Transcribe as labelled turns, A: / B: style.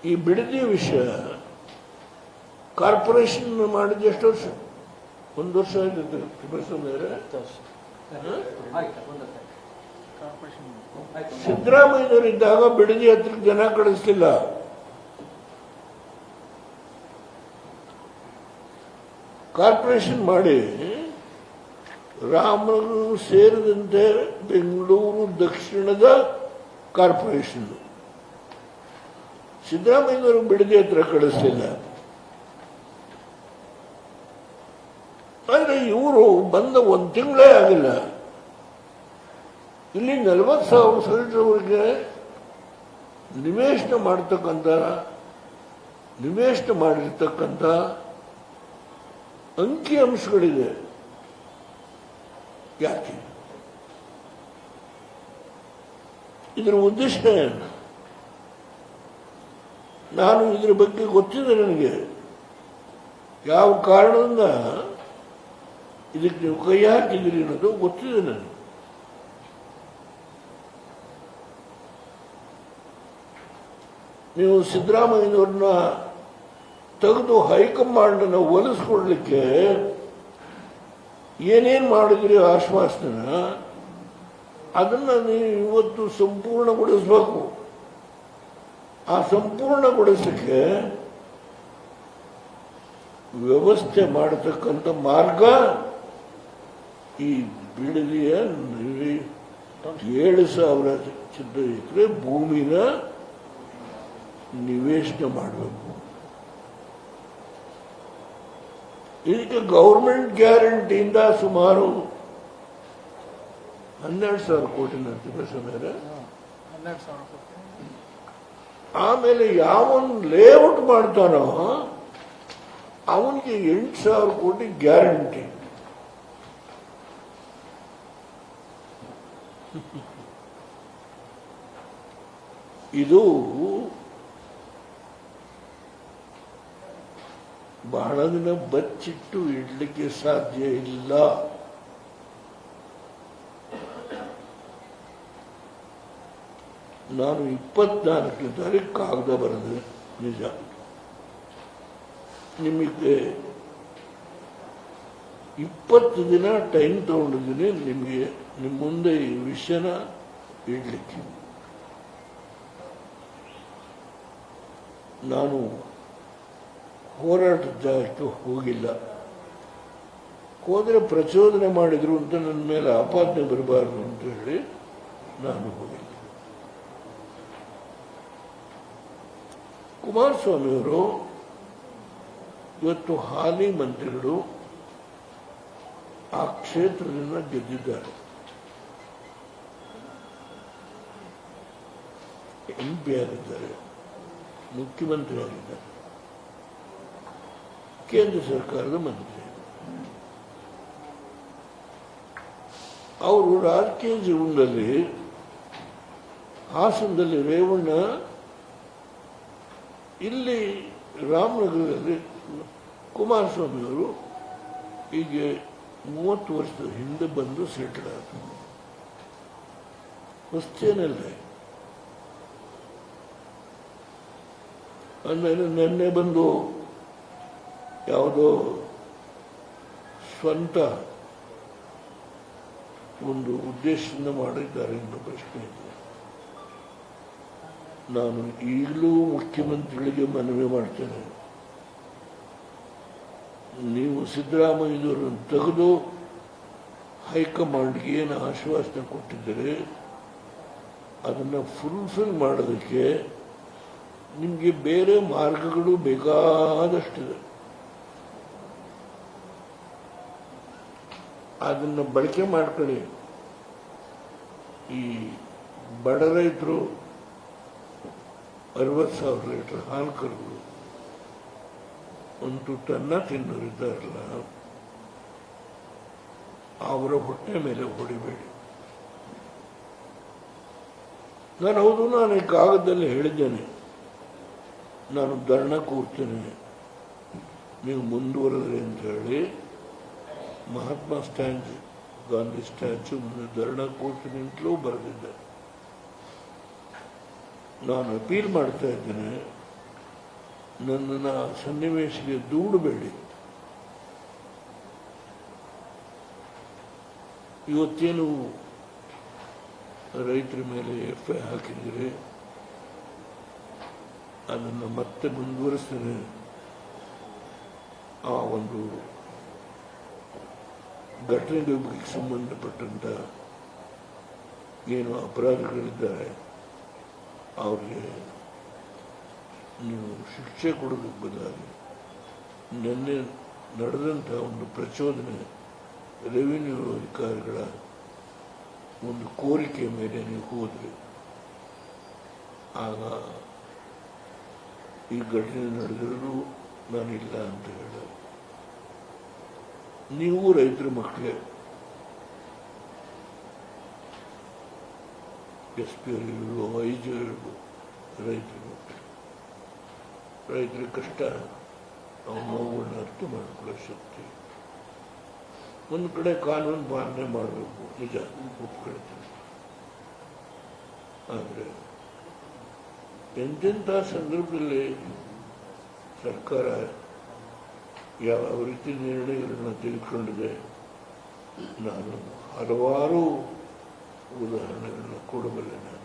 A: ಈ ಬಿಡದಿ ವಿಷಯ ಕಾರ್ಪೊರೇಷನ್ ಮಾಡಿದ ಎಷ್ಟು ವರ್ಷ? 1 ವರ್ಷ ಆಗಿದೆ. ಸಿದ್ದರಾಮಯ್ಯನವರಿದ್ದಾಗ ಬಿಡದಿ ಹತ್ರಕ್ಕೆ ಜನ ಕಳಿಸ್ಲಿಲ್ಲ. ಕಾರ್ಪೊರೇಷನ್ ಮಾಡಿ ರಾಮನಗರ ಸೇರಿದಂತೆ ಬೆಂಗಳೂರು ದಕ್ಷಿಣದ ಕಾರ್ಪೊರೇಷನ್ ಸಿದ್ದರಾಮಯ್ಯನವರು ಬಿಡದಿ ಹತ್ರ ಕಳಿಸ್ಲಿಲ್ಲ. ಆದರೆ ಇವರು ಬಂದ 1 ತಿಂಗಳೇ ಆಗಿಲ್ಲ. ಇಲ್ಲಿ 40,000 ಸೈಟ್ರವರೆಗೆ ನಿವೇಶನ ಮಾಡಿರ್ತಕ್ಕಂಥ ಅಂಕಿ ಅಂಶಗಳಿದೆ. ಯಾಕೆ? ಇದರ ಉದ್ದೇಶ ಏನು? ನಾನು ಇದರ ಬಗ್ಗೆ ಗೊತ್ತಿದೆ. ನನಗೆ ಯಾವ ಕಾರಣದಿಂದ ಇದಕ್ಕೆ ನೀವು ಕೈ ಹಾಕಿದ್ದೀರಿ ಅನ್ನೋದು ಗೊತ್ತಿದೆ ನನಗೆ. ನೀವು ಸಿದ್ದರಾಮಯ್ಯನವ್ರನ್ನ ತೆಗೆದು ಹೈಕಮಾಂಡನ್ನು ಒಲಿಸ್ಕೊಡ್ಲಿಕ್ಕೆ ಏನೇನು ಮಾಡಿದ್ರಿ ಆಶ್ವಾಸನ, ಅದನ್ನ ನೀವು ಇವತ್ತು ಸಂಪೂರ್ಣಗೊಳಿಸಬೇಕು. ಆ ಸಂಪೂರ್ಣಗೊಳಿಸಲಿಕ್ಕೆ ವ್ಯವಸ್ಥೆ ಮಾಡತಕ್ಕಂಥ ಮಾರ್ಗ ಈ ಬಿಡದಿಯ 7,000 ಚದರ ಎಕರೆ ಭೂಮಿನ ನಿವೇಶನ ಮಾಡಬೇಕು. ಇದಕ್ಕೆ ಗೌರ್ಮೆಂಟ್ ಗ್ಯಾರಂಟಿಯಿಂದ ಸುಮಾರು 12,000 ಕೋಟಿ ಮೇಲೆ, ಆಮೇಲೆ ಯಾವನ್ ಲೇಔಟ್ ಮಾಡ್ತಾನೋ ಅವನಿಗೆ 8,000 ಕೋಟಿ ಗ್ಯಾರಂಟಿ. ಇದು ಬಹಳ ದಿನ ಬಚ್ಚಿಟ್ಟು ಇಡ್ಲಿಕ್ಕೆ ಸಾಧ್ಯ ಇಲ್ಲ. ನಾನು 24ನೇ ತಾರೀಕು ಕಾಗದ ಬರೆದೆ, ನಿಜ. ನಿಮಗೆ 20 ದಿನ ಟೈಮ್ ತಗೊಂಡಿದ್ದೀನಿ ನಿಮಗೆ ನಿಮ್ಮ ಮುಂದೆ ಈ ವಿಷಯನ ಇಡ್ಲಿಕ್ಕೆ. ನಾನು ಹೋರಾಟಕ್ಕೆ ಹೋಗಿಲ್ಲ. ಹೋದರೆ ಪ್ರಚೋದನೆ ಮಾಡಿದ್ರು ಅಂತ ನನ್ನ ಮೇಲೆ ಆಪಾದನೆ ಬರಬಾರದು ಅಂತ ಹೇಳಿ ನಾನು ಹೋಗಿಲ್ಲ. ಕುಮಾರಸ್ವಾಮಿಯವರು ಇವತ್ತು ಹಾಲಿ ಮಂತ್ರಿಗಳು ಆ ಕ್ಷೇತ್ರದಿಂದ ಗೆದ್ದಿದ್ದಾರೆ. MP ಆಗಿದ್ದಾರೆ, ಮುಖ್ಯಮಂತ್ರಿ ಆಗಿದ್ದಾರೆ, ಕೇಂದ್ರ ಸರ್ಕಾರದ ಮಂತ್ರಿ. ಅವರು ರಾಜಕೀಯ ಜೀವನದಲ್ಲಿ ಹಾಸನದಲ್ಲಿ ರೇವಣ್ಣ, ಇಲ್ಲಿ ರಾಮನಗರದಲ್ಲಿ ಕುಮಾರಸ್ವಾಮಿಯವರು ಹೀಗೆ 30 ವರ್ಷದ ಹಿಂದೆ ಬಂದು ಸೆಟ್ಲ್ ಆದರು. ಹೊಸ್ತೇನಲ್ಲ. ಆಮೇಲೆ ನೆನ್ನೆ ಬಂದು ಯಾವುದೋ ಸ್ವಂತ ಒಂದು ಉದ್ದೇಶದಿಂದ ಮಾಡಿದ್ದಾರೆ ಎಂಬ ಪ್ರಶ್ನೆ ಇದೆ. ನಾನು ಈಗಲೂ ಮುಖ್ಯಮಂತ್ರಿಗಳಿಗೆ ಮನವಿ ಮಾಡ್ತೇನೆ, ನೀವು ಸಿದ್ದರಾಮಯ್ಯನವರನ್ನು ತೆಗೆದು ಹೈಕಮಾಂಡ್ಗೆ ಏನು ಆಶ್ವಾಸನೆ ಕೊಟ್ಟಿದ್ದರೆ ಅದನ್ನು ಫುಲ್ಫಿಲ್ ಮಾಡೋದಕ್ಕೆ ನಿಮಗೆ ಬೇರೆ ಮಾರ್ಗಗಳು ಬೇಕಾದಷ್ಟಿದೆ. ಅದನ್ನು ಬಳಕೆ ಮಾಡ್ಕೊಳ್ಳಿ. ಈ ಬಡ ರೈತರು 60,000 ಲೀಟರ್ ಹಾಲು ಕರೆದು ಒಂದು ಟನ್ನ ತಿನ್ನೋರಿದ್ದಾರಲ್ಲ, ಅವರ ಹೊಟ್ಟೆ ಮೇಲೆ ಹೊಡಿಬೇಡಿ. ನಾನು ಈ ಕಾಗದದಲ್ಲಿ ಹೇಳಿದ್ದೇನೆ, ನಾನು ಧರಣ ಕೂರ್ತೇನೆ, ನೀವು ಮುಂದುವರೆದ್ರಿ ಅಂತ ಹೇಳಿ ಮಹಾತ್ಮ ಗಾಂಧಿ ಸ್ಟ್ಯಾಚ್ಯೂ ಮುಂದೆ ಧರಣ ಕೂರ್ತೀನಿ ಅಂತಲೂ ಬರೆದಿದ್ದೆ. ನಾನು ಅಪೀಲ್ ಮಾಡ್ತಾ ಇದ್ದೇನೆ, ನನ್ನನ್ನು ಆ ಸನ್ನಿವೇಶಕ್ಕೆ ದೂಡಬೇಡಿ. ಇವತ್ತೇನು ರೈತರ ಮೇಲೆ FI ಹಾಕಿದರೆ ಅದನ್ನು ಮತ್ತೆ ಮುಂದುವರಿಸಿದರೆ ಆ ಒಂದು ಘಟನೆಗಳಿಗೆ ಸಂಬಂಧಪಟ್ಟಂತ ಏನು ಅಪರಾಧಿಗಳಿದ್ದಾರೆ ಅವ್ರಿಗೆ ನೀವು ಶಿಕ್ಷೆ ಕೊಡೋದಕ್ಕೆ ಬದಲಾಗಿ ನಿನ್ನೆ ನಡೆದಂಥ ಒಂದು ಪ್ರಚೋದನೆ ರೆವಿನ್ಯೂ ಅಧಿಕಾರಿಗಳ ಒಂದು ಕೋರಿಕೆ ಮೇಲೆ ನೀವು ಹೋದ್ರಿ, ಆಗ ಈ ಘಟನೆ ನಡೆದಿರೋದು ನಾನಿಲ್ಲ ಅಂತ ಹೇಳ. ನೀವು ರೈತರ ಮಕ್ಕಳೇ, SP ಇರ್ಬೋದು, IG ಇರ್ಬೋದು, ರೈತರ ಕಷ್ಟ, ಅವ್ರ ನೋವುಗಳನ್ನ ಅರ್ಥ ಮಾಡಿಕೊಳ್ಳೋ ಶಕ್ತಿ. ಒಂದು ಕಡೆ ಕಾನೂನು ಪಾಲನೆ ಮಾಡಬೇಕು, ನಿಜ ಒಪ್ಕೊಳ್ತೀನಿ. ಆದರೆ ಎಂತೆಂಥ ಸಂದರ್ಭದಲ್ಲಿ ಸರ್ಕಾರ ಯಾವ ರೀತಿ ನಿರ್ಣಯಗಳನ್ನು ತೆಗೆದುಕೊಂಡಿದೆ, ನಾನು ಹಲವಾರು ಉದಾಹರಣೆಗಳನ್ನು ಕೊಡಬಲ್ಲೆ. ನಾನು